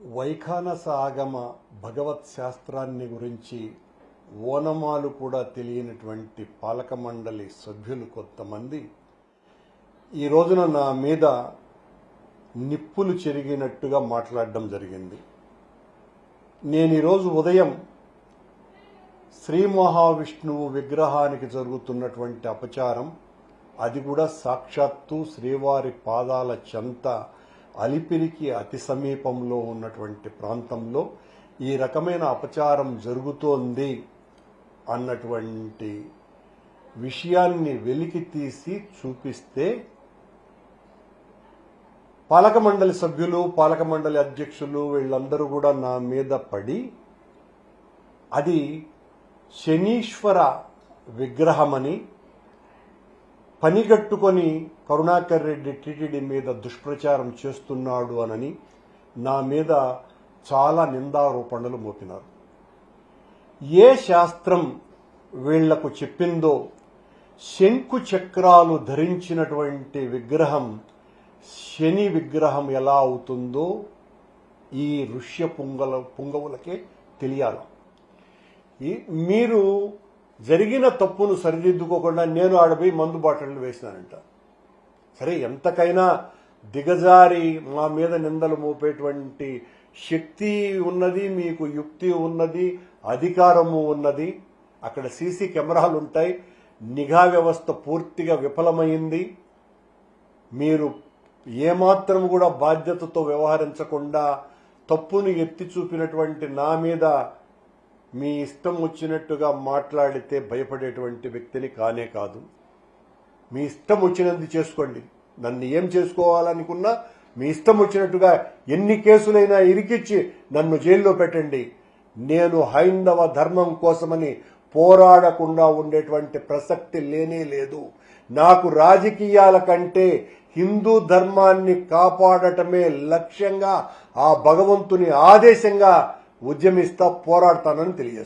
వైఖానస ఆగమ భగవత్ శాస్త్రాన్ని గురించి ఓనమాలు కూడా తెలియనటువంటి పాలక మండలి సభ్యులు కొంతమంది ఈ రోజున నా మీద నిప్పులు చెరిగినట్టుగా మాట్లాడడం జరిగింది. నేను ఈరోజు ఉదయం శ్రీ మహావిష్ణువు విగ్రహానికి జరుగుతున్నటువంటి అపచారం, అది కూడా సాక్షాత్తు శ్రీవారి పాదాల చెంత అలిపిరికి అతి సమీపంలో ఉన్నటువంటి ప్రాంతంలో ఈ రకమైన అపచారం జరుగుతోంది అన్నటువంటి విషయాన్ని వెలికి తీసి చూపిస్తే పాలక మండలి సభ్యులు, పాలక మండలి అధ్యక్షులు వీళ్ళందరూ కూడా నా మీద పడి అది శనీశ్వర విగ్రహమని పనిగట్టుకొని కరుణాకర్ రెడ్డి టీటీడీ మీద దుష్ప్రచారం చేస్తున్నాడు అనని నా మీద చాలా నిందారోపణలు మోపినారు. ఏ శాస్త్రం వీళ్లకు చెప్పిందో శంకు చక్రాలు ధరించినటువంటి విగ్రహం శని విగ్రహం ఎలా అవుతుందో ఈ ఋష్య పుంగవులకే తెలియాలి. మీరు జరిగిన తప్పును సరిదిద్దుకోకుండా నేను ఆడపోయి మందు బాటలు వేసినానంట. సరే, ఎంతకైనా దిగజారి మా మీద నిందలు మోపేటువంటి శక్తి ఉన్నది, మీకు యుక్తి ఉన్నది, అధికారము ఉన్నది. అక్కడ సీసీ కెమెరాలు ఉంటాయి. నిఘా వ్యవస్థ పూర్తిగా విఫలమైంది. మీరు ఏమాత్రం కూడా బాధ్యతతో వ్యవహరించకుండా తప్పును ఎత్తి చూపినటువంటి నా మీద మీ ఇష్టం వచ్చినట్టుగా మాట్లాడితే భయపడేటువంటి వ్యక్తిని కానే కాదు. మీ ఇష్టం వచ్చినది చేసుకోండి. నన్ను ఏం చేసుకోవాలనుకున్నా మీ ఇష్టం వచ్చినట్టుగా ఎన్ని కేసులైనా ఇరికిచ్చి నన్ను జైల్లో పెట్టండి. నేను హైందవ ధర్మం కోసమని పోరాడకుండా ఉండేటువంటి ప్రసక్తి లేనే లేదు. నాకు రాజకీయాల కంటే హిందూ ధర్మాన్ని కాపాడటమే లక్ష్యంగా, ఆ భగవంతుని ఆదేశంగా ఉద్యమిస్తా, పోరాడతానని తెలియజేస్తాను.